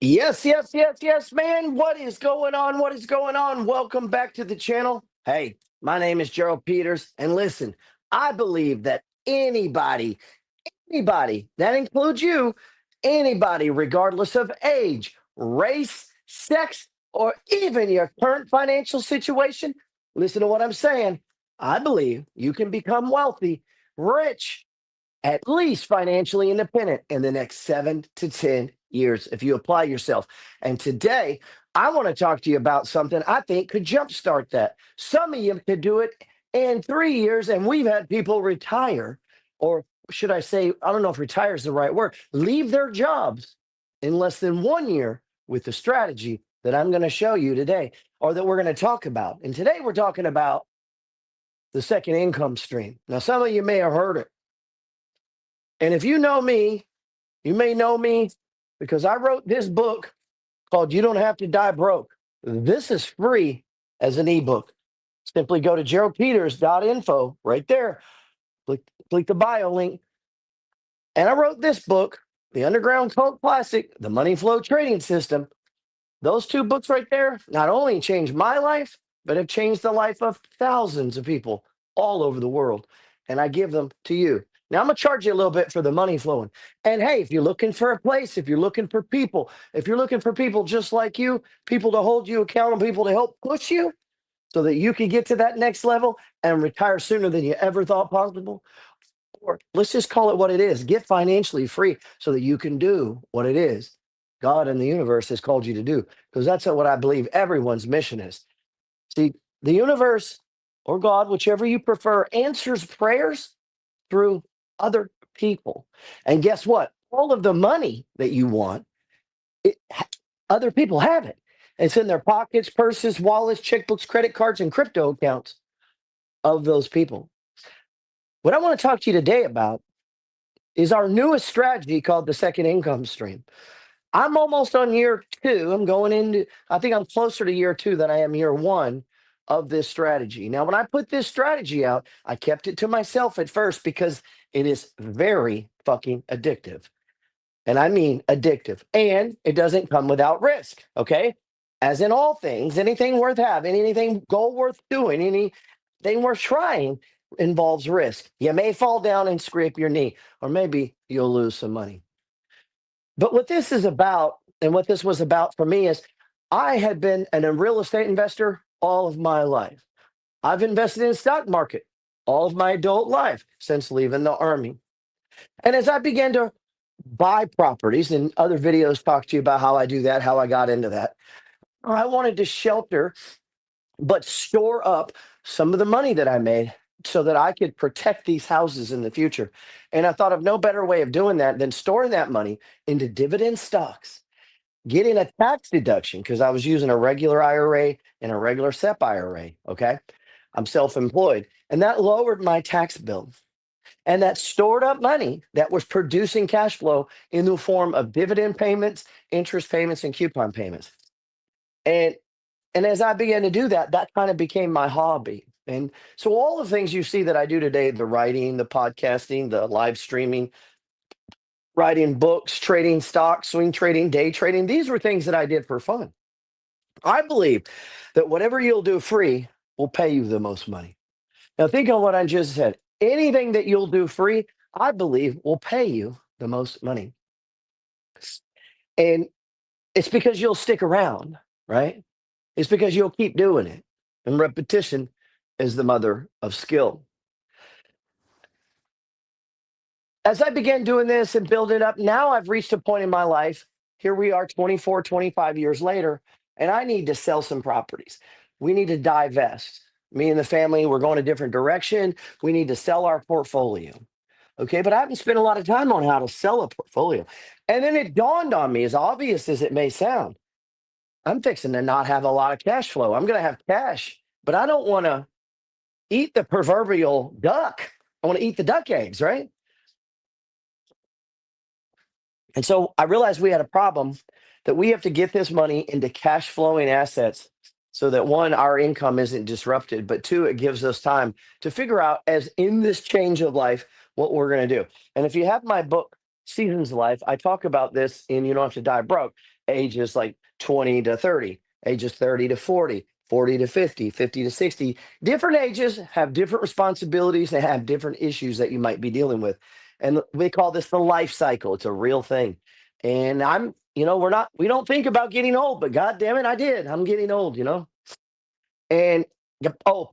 Yes, yes, yes, yes, man. What is going on? What is going on? Welcome back to the channel. Hey, my name is Gerald Peters. And listen, I believe that anybody, that includes you, anybody, regardless of age, race, sex, or even your current financial situation, listen to what I'm saying. I believe you can become wealthy, rich, at least financially independent in the next 7 to 10 years if you apply yourself. And today, I want to talk to you about something I think could jumpstart that. Some of you could do it in 3 years, and we've had people retire, or should I say, I don't know if retire is the right word, leave their jobs in less than 1 year with the strategy that I'm going to show you today, or that we're going to talk about. And today, we're talking about the second income stream. Now, some of you may have heard it. And if you know me, you may know me because I wrote this book called You Don't Have to Die Broke. This is free as an ebook. Simply go to geraldpeters.info right there. Click the bio link. And I wrote this book, The Underground Cult Classic, The Money Flow Trading System. Those two books right there not only changed my life, but have changed the life of thousands of people all over the world. And I give them to you. Now, I'm going to charge you a little bit for the money flowing. And hey, if you're looking for a place, if you're looking for people, if you're looking for people just like you, people to hold you accountable, people to help push you so that you can get to that next level and retire sooner than you ever thought possible, or let's just call it what it is, get financially free so that you can do what it is God and the universe has called you to do. Because that's what I believe everyone's mission is. See, the universe or God, whichever you prefer, answers prayers through other people. And guess what? All of the money that you want, it, other people have it. It's in their pockets, purses, wallets, checkbooks, credit cards, and crypto accounts of those people. What I want to talk to you today about is our newest strategy called the second income stream. I'm almost on year two. I'm going into, I think I'm closer to year two than I am year one of this strategy. Now, when I put this strategy out, I kept it to myself at first because it is very fucking addictive. And I mean addictive. And it doesn't come without risk. Okay. As in all things, anything worth having, anything goal worth doing, anything worth trying involves risk. You may fall down and scrape your knee, or maybe you'll lose some money. But what this is about, and what this was about for me, is I had been a real estate investor all of my life. I've invested in the stock market all of my adult life since leaving the Army. And as I began to buy properties, and other videos talk to you about how I do that, how I got into that, I wanted to shelter but store up some of the money that I made so that I could protect these houses in the future. And I thought of no better way of doing that than storing that money into dividend stocks, getting a tax deduction because I was using a regular IRA and a regular SEP IRA. Okay. I'm self employed, and that lowered my tax bill. And that stored up money that was producing cash flow in the form of dividend payments, interest payments, and coupon payments. And and as I began to do that, that kind of became my hobby. And so all the things you see that I do today, the writing, the podcasting, the live streaming, writing books, trading stocks, swing trading, day trading, these were things that I did for fun. I believe that whatever you'll do free will pay you the most money. Now think on what I just said. Anything that you'll do free, I believe will pay you the most money. And it's because you'll stick around, right? It's because you'll keep doing it. And repetition is the mother of skill. As I began doing this and build it up, now I've reached a point in my life. Here we are 24, 25 years later, and I need to sell some properties. We need to divest. Me and the family, we're going a different direction. We need to sell our portfolio. Okay, but I haven't spent a lot of time on how to sell a portfolio. And then it dawned on me, as obvious as it may sound, I'm fixing to not have a lot of cash flow. I'm going to have cash, but I don't want to eat the proverbial duck. I want to eat the duck eggs, right? And so I realized we had a problem, that we have to get this money into cash flowing assets so that one, our income isn't disrupted, but two, it gives us time to figure out, as in this change of life, what we're going to do. And if you have my book, seasons of life. I talk about this in You Don't Have to Die Broke. Ages like 20 to 30, ages 30 to 40, 40 to 50, 50 to 60. Different ages have different responsibilities and have different issues that you might be dealing with. And we call this the life cycle. It's a real thing. And we don't think about getting old, but God damn it, I did. I'm getting old. And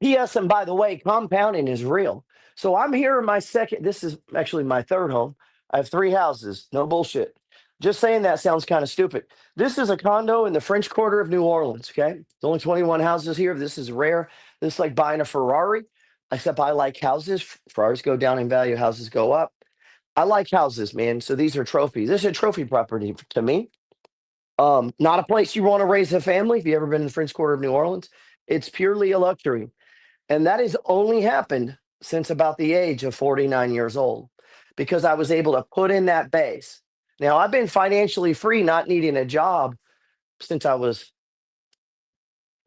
P.S. And by the way, compounding is real. So I'm here in my second. This is actually my third home. I have three houses. No bullshit. Just saying that sounds kind of stupid. This is a condo in the French Quarter of New Orleans. Okay, there's only 21 houses here. This is rare. This is like buying a Ferrari. Except I like houses. Ferraris go down in value. Houses go up. I like houses, man. So these are trophies. This is a trophy property to me. Not a place you want to raise a family. If you ever been in the French Quarter of New Orleans, it's purely a luxury. And that has only happened since about the age of 49 years old because I was able to put in that base. Now, I've been financially free, not needing a job since I was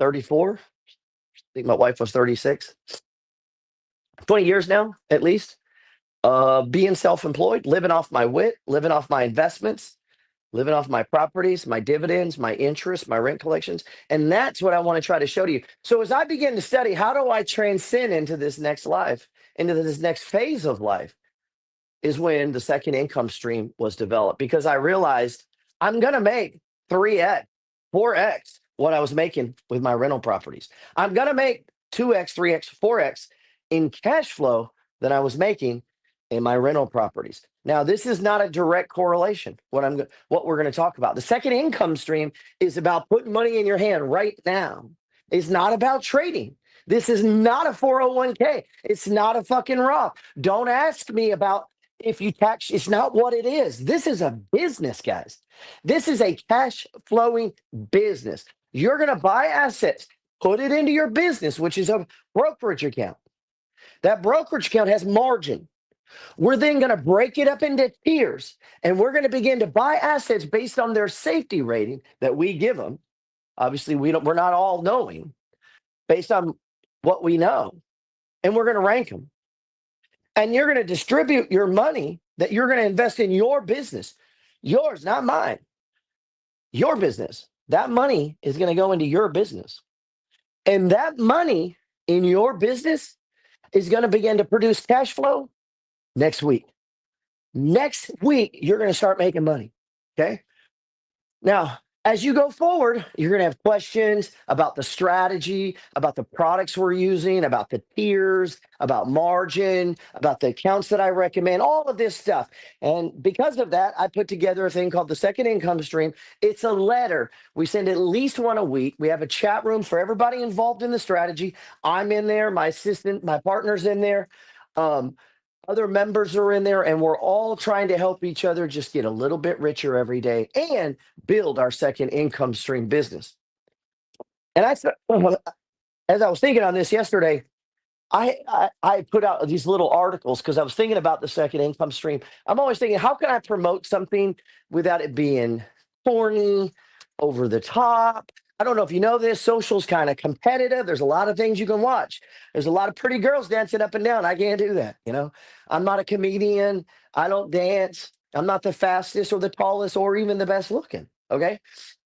34. I think my wife was 36. 20 years now, at least. Being self-employed, living off my wit, living off my investments, living off my properties, my dividends, my interest, my rent collections. And that's what I want to try to show to you. So as I begin to study, how do I transcend into this next life, into this next phase of life, is when the second income stream was developed. Because I realized I'm going to make 3x, 4x what I was making with my rental properties. I'm going to make 2x, 3x, 4x in cash flow that I was making in my rental properties. Now, this is not a direct correlation. What we're going to talk about. The second income stream is about putting money in your hand right now. It's not about trading. This is not a 401k. It's not a fucking Roth. Don't ask me about if you tax. It's not what it is. This is a business, guys. This is a cash flowing business. You're going to buy assets, put it into your business, which is a brokerage account. That brokerage account has margin. We're then going to break it up into tiers, and we're going to begin to buy assets based on their safety rating that we give them. Obviously, we're not all knowing, based on what we know, and we're going to rank them. And you're going to distribute your money that you're going to invest in your business, yours, not mine, your business. That money is going to go into your business, and that money in your business is going to begin to produce cash flow. Next week, you're going to start making money. Okay. Now, as you go forward, you're going to have questions about the strategy, about the products we're using, about the tiers, about margin, about the accounts that I recommend, all of this stuff. And because of that, I put together a thing called the second income stream. It's a letter. We send at least one a week. We have a chat room for everybody involved in the strategy. I'm in there. My assistant, my partner's in there. Other members are in there, and we're all trying to help each other just get a little bit richer every day and build our second income stream business. And as I was thinking on this yesterday, I put out these little articles because I was thinking about the second income stream. I'm always thinking, how can I promote something without it being corny, over the top? I don't know if you know this, social's kind of competitive. There's a lot of things you can watch. There's a lot of pretty girls dancing up and down. I can't do that. I'm not a comedian. I don't dance. I'm not the fastest or the tallest or even the best looking. Okay.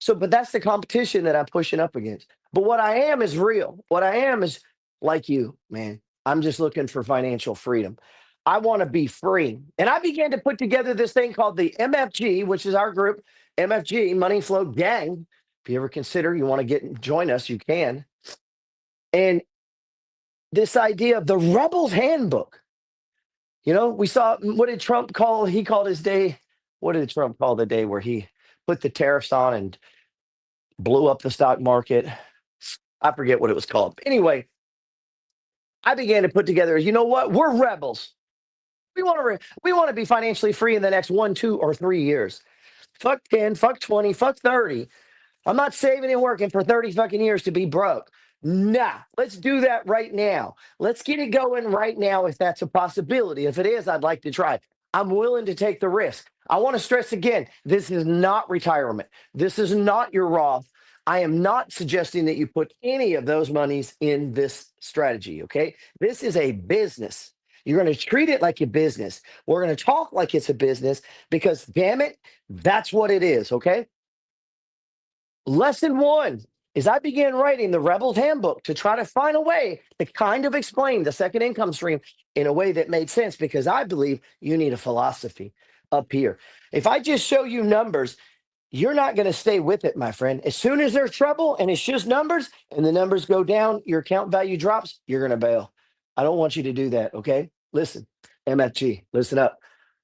But that's the competition that I'm pushing up against. But what I am is real. What I am is like you, man. I'm just looking for financial freedom. I want to be free. And I began to put together this thing called the MFG, which is our group, MFG, Money Flow Gang. If you ever consider you want to join us, you can. And this idea of the Rebel's Handbook. We saw, what did Trump call? He called his day. What did Trump call the day where he put the tariffs on and blew up the stock market? I forget what it was called. Anyway, I began to put together, you know what? We're rebels. We want to be financially free in the next 1, 2, or 3 years. Fuck 10, fuck 20, fuck 30. I'm not saving and working for 30 fucking years to be broke. Nah, let's do that right now. Let's get it going right now if that's a possibility. If it is, I'd like to try. I'm willing to take the risk. I want to stress again, this is not retirement. This is not your Roth. I am not suggesting that you put any of those monies in this strategy, okay? This is a business. You're going to treat it like a business. We're going to talk like it's a business because, damn it, that's what it is. Okay. Lesson one is I began writing the Rebel's Handbook to try to find a way to kind of explain the second income stream in a way that made sense because I believe you need a philosophy up here. If I just show you numbers, you're not going to stay with it, my friend. As soon as there's trouble and it's just numbers and the numbers go down, your account value drops, you're going to bail. I don't want you to do that. Okay. Listen, MFG, listen up.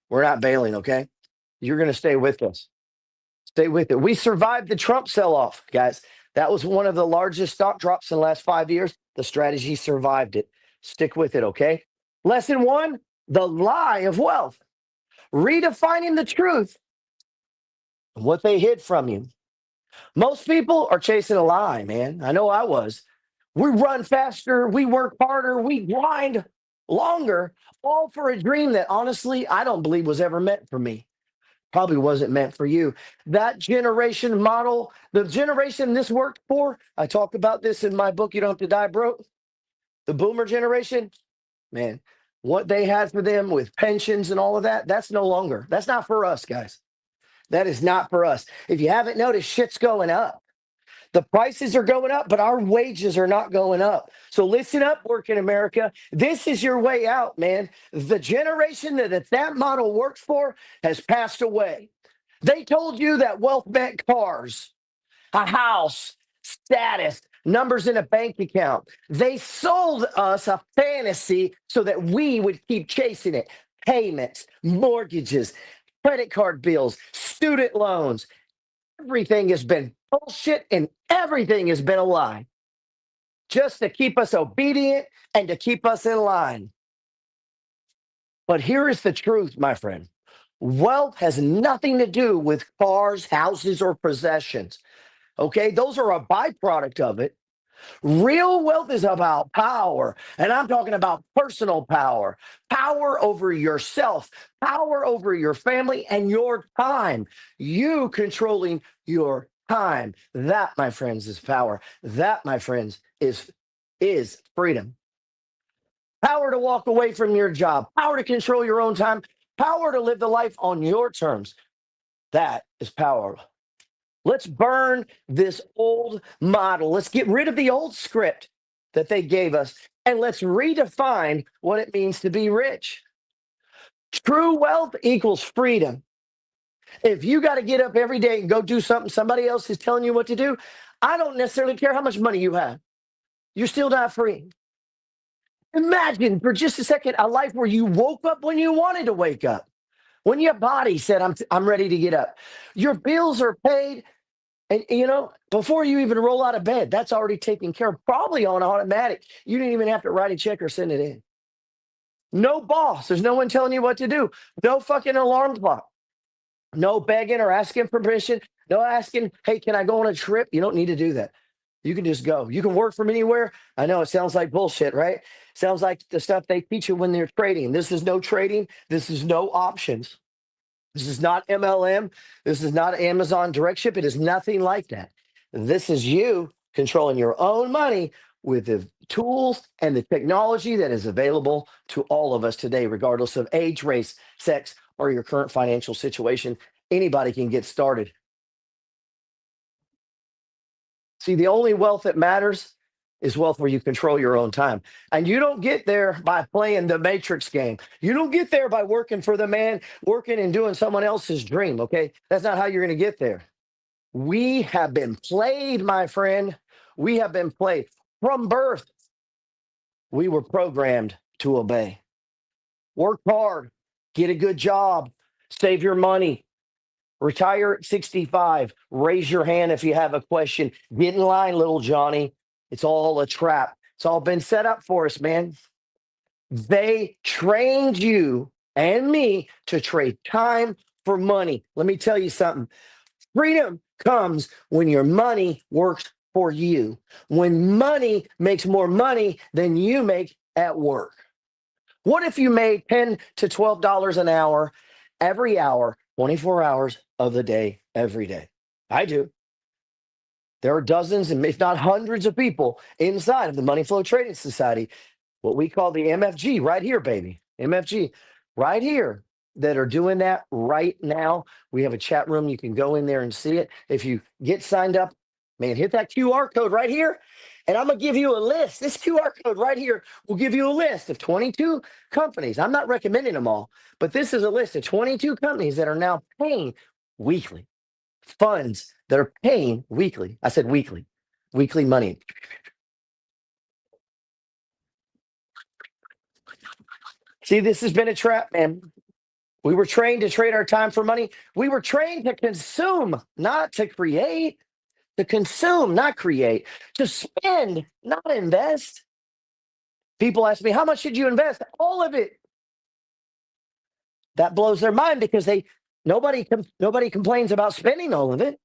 We're not bailing. Okay. You're going to stay with us. Stay with it. We survived the Trump sell off, guys. That was one of the largest stock drops in the last 5 years. The strategy survived it. Stick with it. Okay. Lesson one, the lie of wealth, redefining the truth, what they hid from you. Most people are chasing a lie, man. I know I was. We run faster, we work harder, we grind longer, all for a dream that honestly I don't believe was ever meant for me. Probably wasn't meant for you. That generation model, the generation this worked for, I talk about this in my book, You Don't Have to Die Broke. The boomer generation, man, what they had for them with pensions and all of that, that's no longer. That's not for us, guys. That is not for us. If you haven't noticed, shit's going up. The prices are going up, but our wages are not going up. So listen up, working America. This is your way out, man. The generation that model works for has passed away. They told you that wealth meant cars, a house, status, numbers in a bank account. They sold us a fantasy so that we would keep chasing it. Payments, mortgages, credit card bills, student loans. Everything has been bullshit and everything has been a lie just to keep us obedient and to keep us in line. But here is the truth, my friend. Wealth has nothing to do with cars, houses, or possessions. Okay, those are a byproduct of it. Real wealth is about power, and I'm talking about personal power, power over yourself, power over your family, and your time. You controlling your time. That, my friends, is power. That, my friends, is freedom. Power to walk away from your job, power to control your own time, power to live the life on your terms. That is power. Let's burn this old model. Let's get rid of the old script that they gave us and let's redefine what it means to be rich. True wealth equals freedom. If you got to get up every day and go do something somebody else is telling you what to do, I don't necessarily care how much money you have. You're still not free. Imagine for just a second a life where you woke up when you wanted to wake up, when your body said, I'm ready to get up. Your bills are paid. And, before you even roll out of bed, that's already taken care of, probably on automatic. You didn't even have to write a check or send it in. No boss. There's no one telling you what to do. No fucking alarm clock. No begging or asking permission. No asking, hey, can I go on a trip? You don't need to do that. You can just go. You can work from anywhere. I know it sounds like bullshit, right? Sounds like the stuff they teach you when they're trading. This is no trading. This is no options. This is not MLM. This is not Amazon direct ship. It is nothing like that. This is you controlling your own money with the tools and the technology that is available to all of us today, regardless of age, race, sex, or your current financial situation. Anybody can get started. See, the only wealth that matters is wealth where you control your own time. And you don't get there by playing the matrix game. You don't get there by working for the man, working and doing someone else's dream, okay? That's not how you're going to get there. We have been played, my friend. We have been played. From birth, we were programmed to obey. Work hard, get a good job, save your money, retire at 65. Raise your hand if you have a question. Get in line, little Johnny. It's all a trap. It's all been set up for us, man. They trained you and me to trade time for money. Let me tell you something. Freedom comes when your money works for you. When money makes more money than you make at work. What if you made $10 to $12 an hour every hour, 24 hours of the day, every day? I do. There are dozens and if not hundreds of people inside of the Money Flow Trading Society, what we call the MFG right here, baby. MFG, right here, that are doing that right now. We have a chat room. You can go in there and see it. If you get signed up, man, hit that QR code right here. And I'm going to give you a list. This QR code right here will give you a list of 22 companies. I'm not recommending them all, but this is a list of 22 companies that are now paying weekly, funds that are paying weekly. I said weekly money. See, this has been a trap, man. We were trained to trade our time for money. We were trained to consume, not to create, to consume, not create, to spend, not invest. People ask me, how much should you invest? All of it. That blows their mind because nobody complains about spending all of it.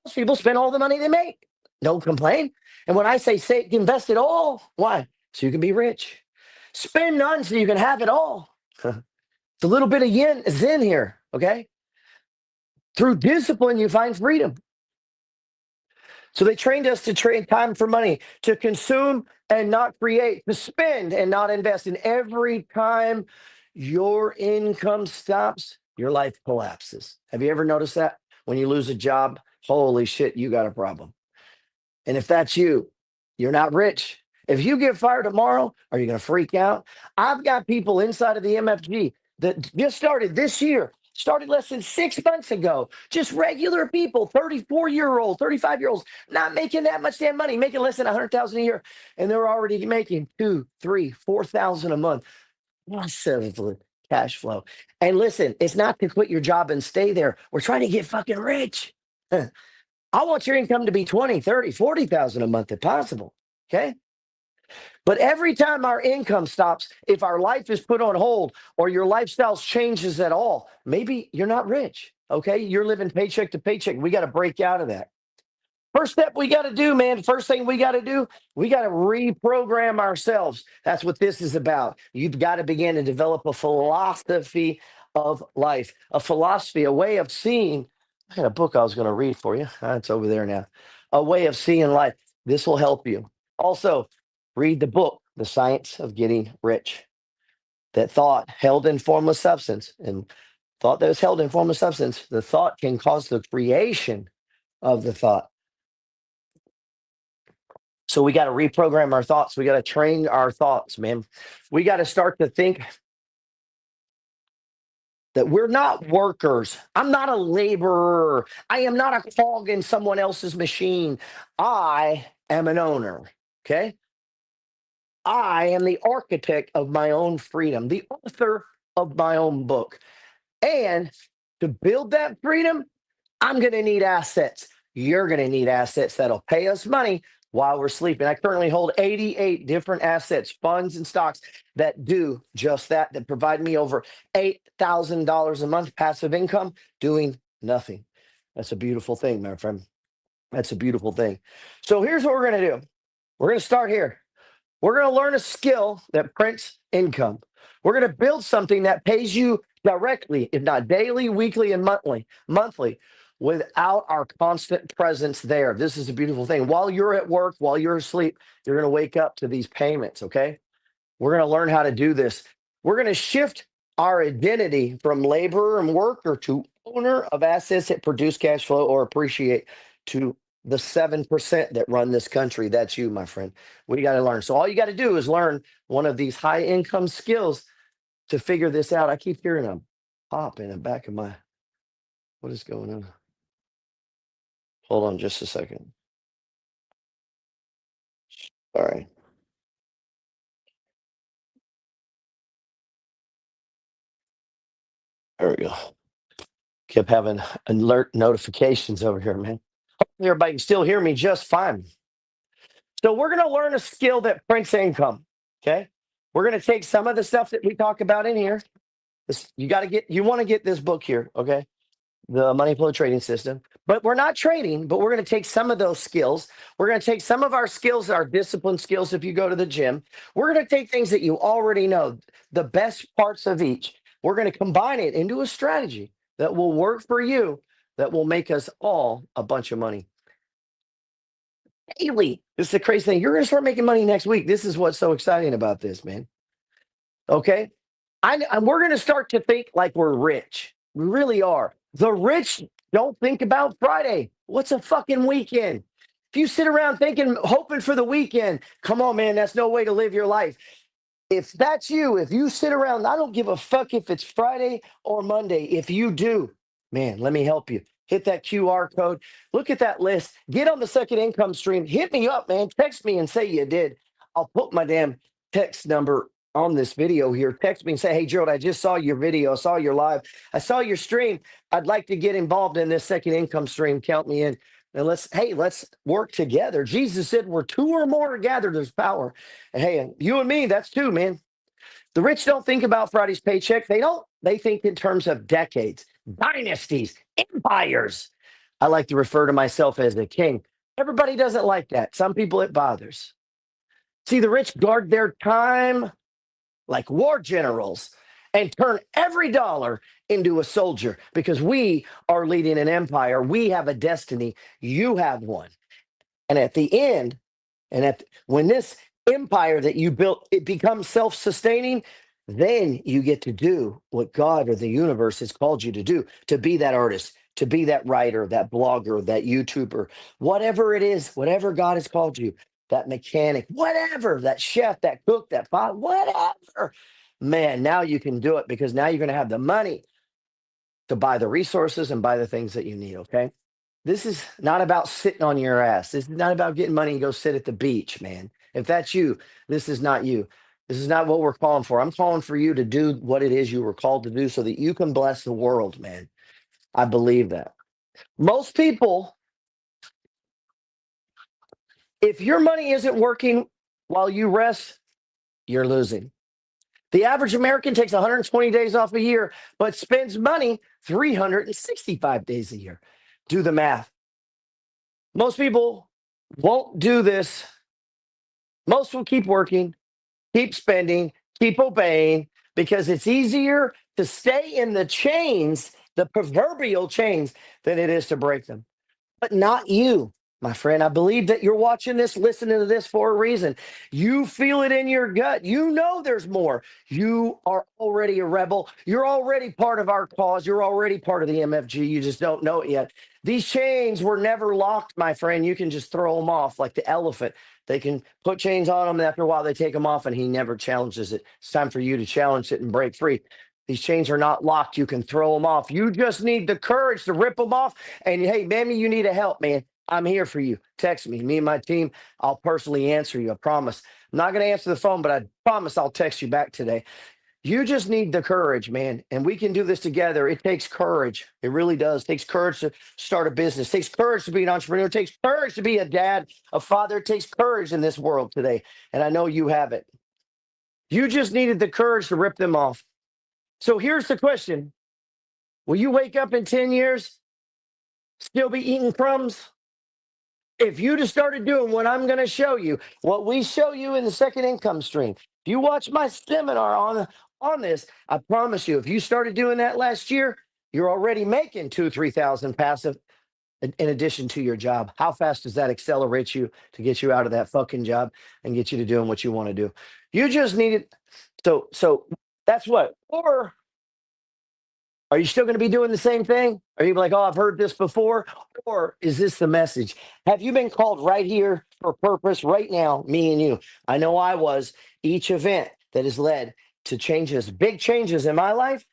Most people spend all the money they make. Don't complain. And when I say invest it all, why? So you can be rich. Spend none so you can have it all. It's a little bit of yin zen here, okay? Through discipline, you find freedom. So they trained us to trade time for money, to consume and not create, to spend and not invest. And every time your income stops, your life collapses. Have you ever noticed that? When you lose a job, holy shit, you got a problem. And if that's you, you're not rich. If you get fired tomorrow, are you going to freak out? I've got people inside of the MFG that just started this year, started less than 6 months ago. Just regular people, 34-year-olds, 35-year-olds, not making that much damn money, making less than 100,000 a year, and they're already making 2, 3, 4,000 a month. Massive cash flow. And listen, it's not to quit your job and stay there. We're trying to get fucking rich. I want your income to be 20, 30, 40,000 a month if possible. Okay. But every time our income stops, if our life is put on hold or your lifestyle changes at all, maybe you're not rich. Okay. You're living paycheck to paycheck. We got to break out of that. First step we got to do, man. First thing we got to do, we got to reprogram ourselves. That's what this is about. You've got to begin to develop a philosophy of life, a philosophy, a way of seeing. I had a book I was going to read for you. It's over there now. A way of seeing life. This will help you. Also, read the book, The Science of Getting Rich. That thought held in formless substance, and thought that was held in formless substance, the thought can cause the creation of the thought. So we got to reprogram our thoughts. We got to train our thoughts, man. We got to start to think that we're not workers. I'm not a laborer. I am not a cog in someone else's machine. I am an owner. Okay. I am the architect of my own freedom, the author of my own book. And to build that freedom, I'm going to need assets. You're going to need assets that'll pay us money while we're sleeping. I currently hold 88 different assets, funds, and stocks that do just that, that provide me over $8,000 a month passive income doing nothing. That's a beautiful thing, my friend. That's a beautiful thing. So here's what we're going to do. We're going to start here. We're going to learn a skill that prints income. We're going to build something that pays you directly, if not daily, weekly, and monthly, without our constant presence there. This is a beautiful thing. While you're at work, while you're asleep, you're going to wake up to these payments, okay? We're going to learn how to do this. We're going to shift our identity from laborer and worker to owner of assets that produce cash flow or appreciate to the 7% that run this country. That's you, my friend. We got to learn. So all you got to do is learn one of these high income skills to figure this out. I keep hearing a pop in the back of my, what is going on? Hold on just a second. All right. There we go. Kept having alert notifications over here, man. Everybody can still hear me just fine. So we're going to learn a skill that prints income. Okay. We're going to take some of the stuff that we talk about in here. You want to get this book here. Okay. The money flow trading system, but we're not trading, but we're going to take some of those skills. We're going to take some of our skills, our discipline skills. If you go to the gym, we're going to take things that you already know, the best parts of each. We're going to combine it into a strategy that will work for you, that will make us all a bunch of money. Daily. This is the crazy thing. You're going to start making money next week. This is what's so exciting about this, man. Okay. And we're going to start to think like we're rich. We really are. The rich don't think about Friday. What's a fucking weekend? If you sit around thinking, hoping for the weekend, come on, man, that's no way to live your life. If that's you, if you sit around, I don't give a fuck if it's Friday or Monday. If you do, man, let me help you. Hit that QR code. Look at that list. Get on the second income stream. Hit me up, man. Text me and say you did. I'll put my damn text number on this video here. Text me and say, hey, Gerald, I just saw your video. I saw your live. I saw your stream. I'd like to get involved in this second income stream. Count me in. And let's work together. Jesus said, where two or more are gathered, there's power. And hey, you and me, that's two, man. The rich don't think about Friday's paycheck. They don't. They think in terms of decades, dynasties, empires. I like to refer to myself as the king. Everybody doesn't like that. Some people it bothers. See, the rich guard their time like war generals and turn every dollar into a soldier because we are leading an empire. We have a destiny. You have one. And at the end, when this empire that you built it becomes self-sustaining, then you get to do what God or the universe has called you to do, to be that artist, to be that writer, that blogger, that YouTuber, whatever it is, whatever God has called you, that mechanic, whatever, that chef, that cook, that pot, whatever. Man, now you can do it because now you're going to have the money to buy the resources and buy the things that you need, okay? This is not about sitting on your ass. This is not about getting money and go sit at the beach, man. If that's you, this is not you. This is not what we're calling for. I'm calling for you to do what it is you were called to do so that you can bless the world, man. I believe that. Most people, if your money isn't working while you rest, you're losing. The average American takes 120 days off a year, but spends money 365 days a year. Do the math. Most people won't do this. Most will keep working, keep spending, keep obeying because it's easier to stay in the chains, the proverbial chains, than it is to break them. But not you, my friend. I believe that you're watching this, listening to this for a reason. You feel it in your gut. You know there's more. You are already a rebel. You're already part of our cause. You're already part of the MFG. You just don't know it yet. These chains were never locked, my friend. You can just throw them off like the elephant. They can put chains on them, and after a while, they take them off, and he never challenges it. It's time for you to challenge it and break free. These chains are not locked. You can throw them off. You just need the courage to rip them off. And hey, maybe you need a help, man. I'm here for you. Text me. Me and my team, I'll personally answer you. I promise. I'm not going to answer the phone, but I promise I'll text you back today. You just need the courage, man. And we can do this together. It takes courage. It really does. It takes courage to start a business. It takes courage to be an entrepreneur. It takes courage to be a dad, a father. It takes courage in this world today. And I know you have it. You just needed the courage to rip them off. So here's the question. Will you wake up in 10 years, still be eating crumbs? If you just started doing what I'm going to show you, what we show you in the second income stream, if you watch my seminar on this, I promise you, if you started doing that last year, you're already making 2,000-3,000 passive in addition to your job. How fast does that accelerate you to get you out of that fucking job and get you to doing what you want to do? You just need it. So that's what. Or are you still going to be doing the same thing? Are you like, oh, I've heard this before? Or is this the message? Have you been called right here for purpose right now, me and you? I know I was. Each event that has led to changes, big changes in my life,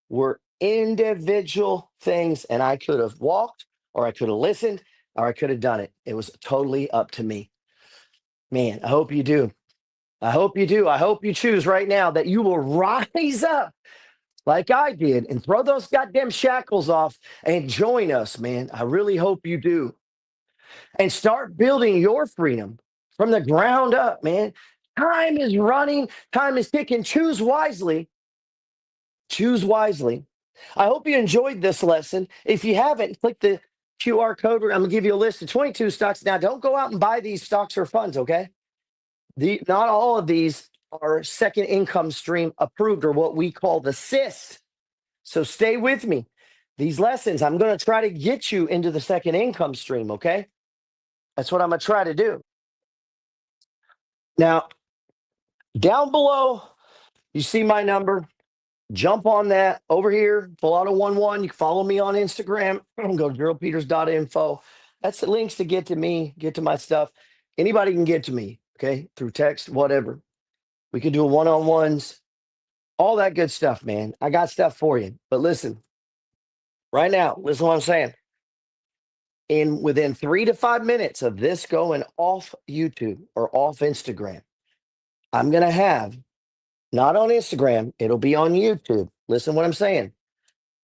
were individual things. And I could have walked, or I could have listened, or I could have done it. It was totally up to me. Man, I hope you do. I hope you do. I hope you choose right now that you will rise up like I did and throw those goddamn shackles off and join us, man. I really hope you do. And start building your freedom from the ground up, man. Time is running, time is ticking. Choose wisely. Choose wisely. I hope you enjoyed this lesson. If you haven't, click the QR code. I'm going to give you a list of 22 stocks. Now, don't go out and buy these stocks or funds, okay? Not all of these are second income stream approved, or what we call the SIS. So stay with me. These lessons, I'm going to try to get you into the second income stream, okay? That's what I'm going to try to do. Now, down below, you see my number. Jump on that over here, pull out a 1-1. You can follow me on Instagram. Go to geraldpeters.info. That's the links to get to me, get to my stuff. Anybody can get to me, okay, through text, whatever. We can do a one-on-ones, all that good stuff, man. I got stuff for you. But listen, right now, listen to what I'm saying. Within 3 to 5 minutes of this going off YouTube or off Instagram, I'm going to have, not on Instagram, it'll be on YouTube. Listen to what I'm saying.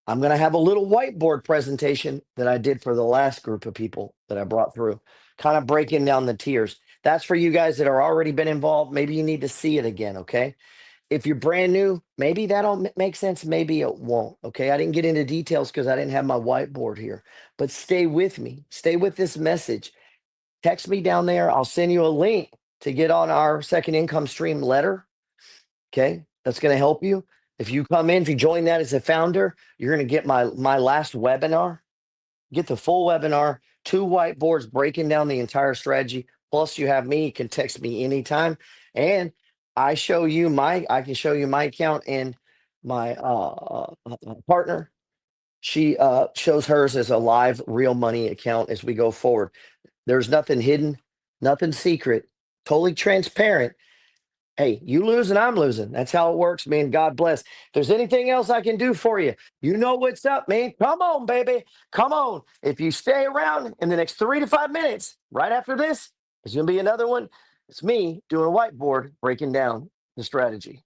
I'm going to have a little whiteboard presentation that I did for the last group of people that I brought through, kind of breaking down the tiers. That's for you guys that are already been involved. Maybe you need to see it again, okay? If you're brand new, maybe that'll make sense. Maybe it won't. Okay. I didn't get into details because I didn't have my whiteboard here, but stay with me. Stay with this message. Text me down there. I'll send you a link to get on our second income stream letter. Okay. That's going to help you. If you come in, if you join that as a founder, you're going to get my last webinar, get the full webinar, 2 whiteboards breaking down the entire strategy. Plus you have me, you can text me anytime. And I can show you my account, and my partner, she shows hers as a live real money account as we go forward. There's nothing hidden, nothing secret, totally transparent. Hey, you lose and I'm losing. That's how it works, man. God bless. If there's anything else I can do for you, you know what's up, man. Come on, baby. Come on. If you stay around in the next 3 to 5 minutes, right after this, there's going to be another one. It's me doing a whiteboard breaking down the strategy.